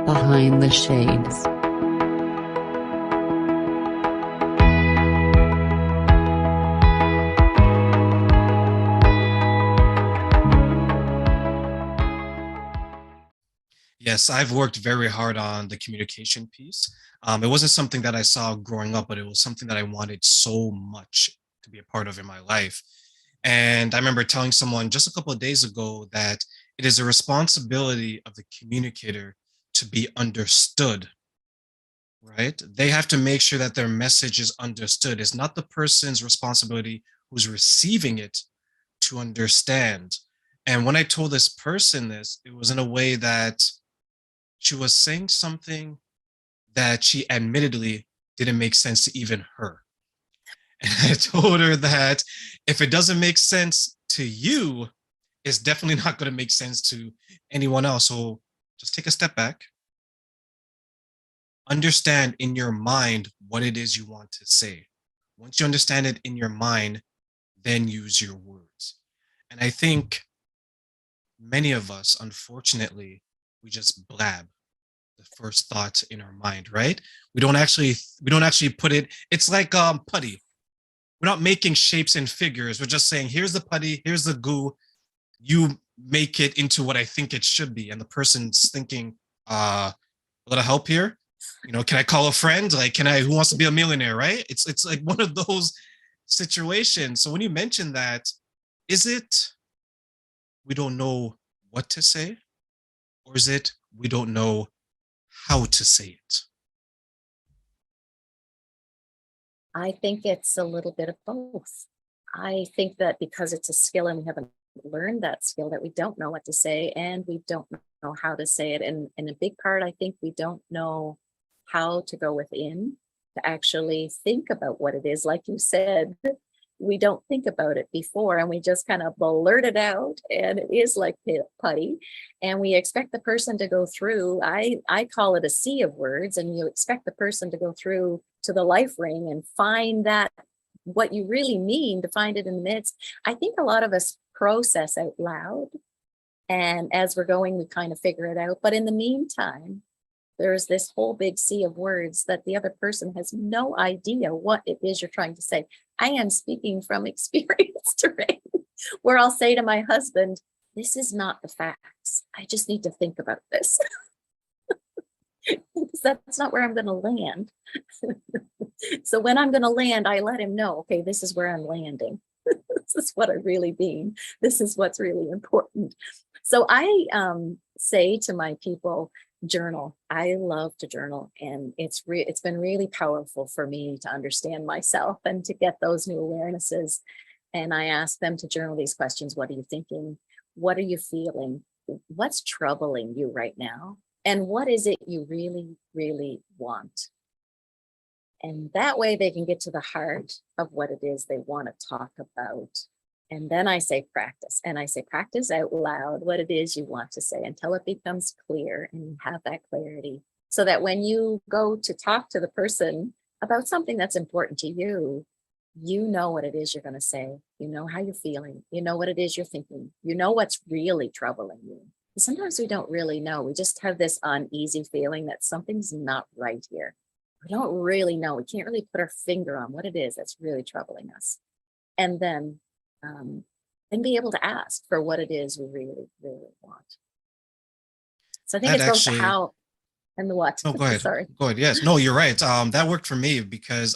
Behind the Shades. Yes, I've worked very hard on the communication piece. It wasn't something that I saw growing up, but it was something that I wanted so much to be a part of in my life. And I remember telling someone just a couple of days ago that it is a responsibility of the communicator to be understood, right? They have to make sure that their message is understood. It's not the person's responsibility who's receiving it to understand. And when I told this person this, it was in a way that she was saying something that she admittedly didn't make sense to even her. And I told her that if it doesn't make sense to you, it's definitely not going to make sense to anyone else. So just take a step back, understand in your mind what it is you want to say. Once you understand it in your mind, then use your words. And I think many of us, unfortunately, we just blab the first thoughts in our mind, right? We don't actually put it. It's like putty. We're not making shapes and figures. We're just saying, here's the putty, here's the goo. You make it into what I think it should be. And the person's thinking, a little help here. Can I call a friend? Like, who wants to be a millionaire, right? It's like one of those situations. So when you mention that, is it we don't know what to say, or is it we don't know how to say it? I think it's a little bit of both. I think that because it's a skill and we haven't learned that skill, that we don't know what to say and we don't know how to say it. And a big part, I think we don't know how to go within to actually think about what it is. Like you said, we don't think about it before and we just kind of blurt it out and it is like putty and we expect the person to go through. I call it a sea of words, and you expect the person to go through to the life ring and find that what you really mean, to find it in the midst. I think a lot of us process out loud, and as we're going we kind of figure it out, but in the meantime there's this whole big sea of words that the other person has no idea what it is you're trying to say. I am speaking from experience, Terrain, where I'll say to my husband, this is not the facts. I just need to think about this. Because that's not where I'm going to land. So when I'm going to land, I let him know, okay, this is where I'm landing. This is what I really mean. This is what's really important. So I say to my people, journal. I love to journal, and it's been really powerful for me to understand myself and to get those new awarenesses. And I ask them to journal these questions. What are you thinking? What are you feeling? What's troubling you right now? And what is it you really, really want? And that way they can get to the heart of what it is they want to talk about. And then I say practice, and I say practice out loud what it is you want to say until it becomes clear and you have that clarity, so that when you go to talk to the person about something that's important to you, you know what it is you're going to say. You know how you're feeling. You know what it is you're thinking. You know what's really troubling you. Sometimes we don't really know. We just have this uneasy feeling that something's not right here. We don't really know. We can't really put our finger on what it is that's really troubling us. And then be able to ask for what it is we really, really want. So I think That it's both the actually, how and the what. no, go ahead. Sorry. Go ahead. Yes. No, you're right. That worked for me because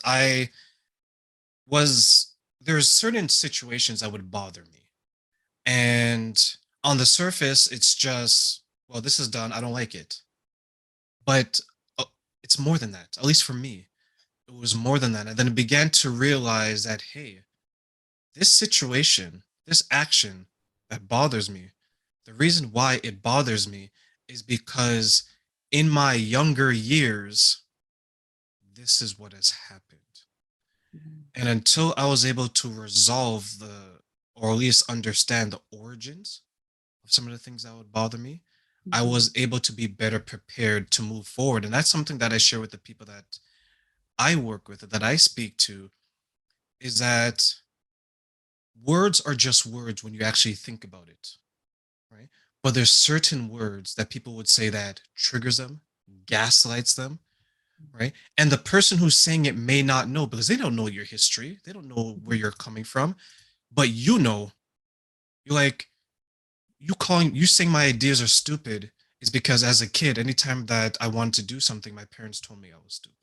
was, there's certain situations that would bother me. And on the surface, it's just, well, this is done. I don't like it. But it's more than that, at least for me. It was more than that. And then I began to realize that, hey, this situation, this action that bothers me, the reason why it bothers me is because in my younger years, this is what has happened. Mhm. And until I was able to resolve or at least understand the origins of some of the things that would bother me, I Mhm. was able to be better prepared to move forward. And that's something that I share with the people that I work with, that I speak to, is that words are just words when you actually think about it, right? But there's certain words that people would say that triggers them, gaslights them, right? And the person who's saying it may not know because they don't know your history. They don't know where you're coming from, but you know, you're like, you saying my ideas are stupid is because as a kid, anytime that I wanted to do something, my parents told me I was stupid.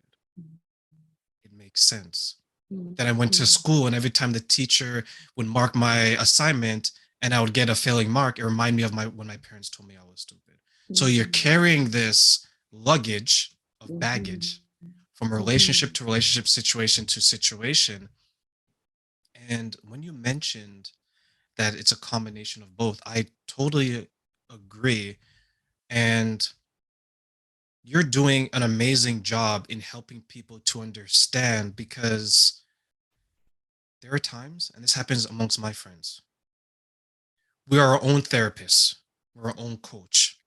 It makes sense. Then I went to school, and every time the teacher would mark my assignment and I would get a failing mark, it reminded me of my when my parents told me I was stupid. So you're carrying this luggage of baggage from relationship to relationship, situation to situation. And when you mentioned that it's a combination of both, I totally agree. And you're doing an amazing job in helping people to understand because there are times, and this happens amongst my friends, we are our own therapists, we're our own coach,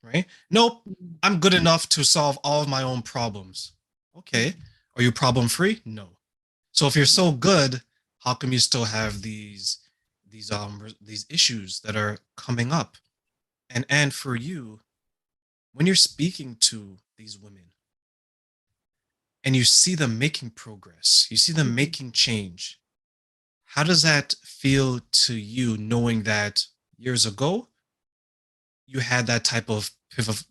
right? Nope, I'm good enough to solve all of my own problems. Okay, are you problem free? No. So if you're so good, how come you still have these issues that are coming up? And for you, when you're speaking to these women and you see them making progress, you see them making change, how does that feel to you knowing that years ago you had that type of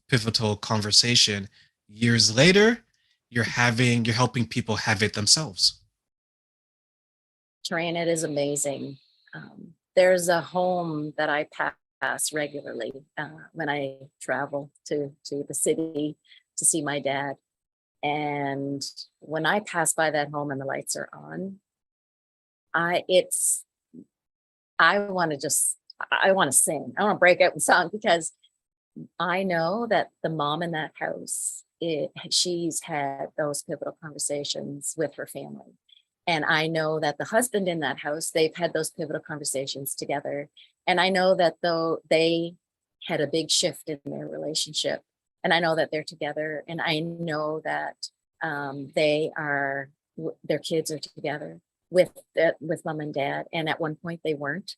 pivotal conversation? Years later, you're helping people have it themselves. Terrain, it is amazing. There's a home that I pass regularly when I travel to the city to see my dad. And when I pass by that home and the lights are on, I want to I want to sing. I want to break out in song because I know that the mom in that house, she's had those pivotal conversations with her family. And I know that the husband in that house, they've had those pivotal conversations together. And I know that though they had a big shift in their relationship, and I know that they're together, and I know that their kids are together with mom and dad. And at one point they weren't.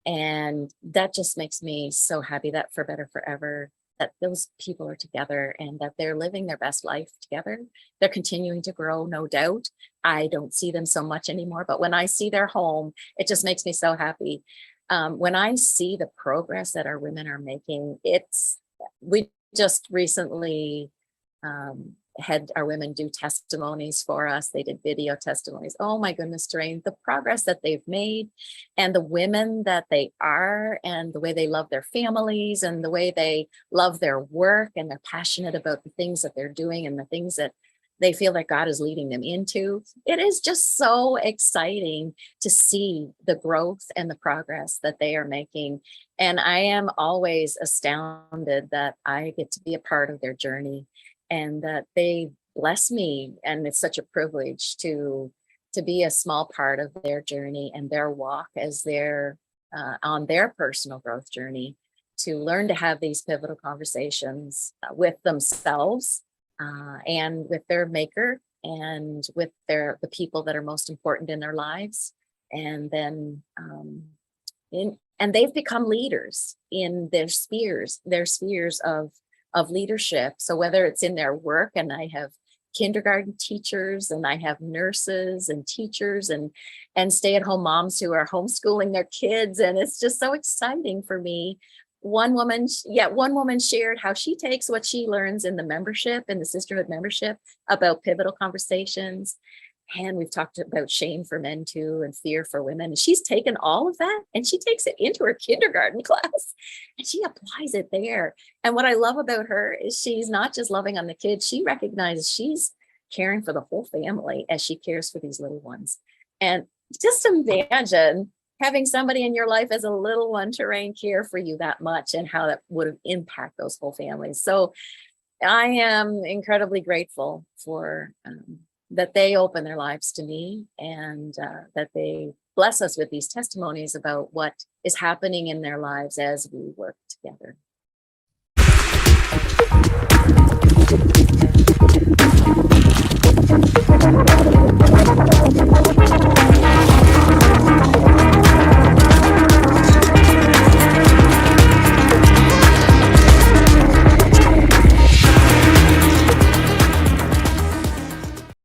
And that just makes me so happy that for better forever, that those people are together and that they're living their best life together. They're continuing to grow, no doubt. I don't see them so much anymore, but when I see their home, it just makes me so happy. When I see the progress that our women are making, we just recently had our women do testimonies for us. They did video testimonies. Oh my goodness, Doreen, the progress that they've made and the women that they are and the way they love their families and the way they love their work and they're passionate about the things that they're doing and the things that they feel that God is leading them into. It is just so exciting to see the growth and the progress that they are making. And I am always astounded that I get to be a part of their journey and that they bless me. And it's such a privilege to be a small part of their journey and their walk as they're on their personal growth journey, to learn to have these pivotal conversations with themselves and with their maker and with the people that are most important in their lives. And then and they've become leaders in their spheres of leadership. So whether it's in their work, and I have kindergarten teachers and I have nurses and teachers and stay-at-home moms who are homeschooling their kids. And it's just so exciting for me. One woman shared how she takes what she learns in the membership, in the sisterhood membership, about pivotal conversations. And we've talked about shame for men too, and fear for women. And she's taken all of that and she takes it into her kindergarten class and she applies it there. And what I love about her is she's not just loving on the kids. She recognizes she's caring for the whole family as she cares for these little ones. And just imagine having somebody in your life as a little one, Terrain, care for you that much and how that would impact those whole families. So I am incredibly grateful for that they open their lives to me and that they bless us with these testimonies about what is happening in their lives as we work together.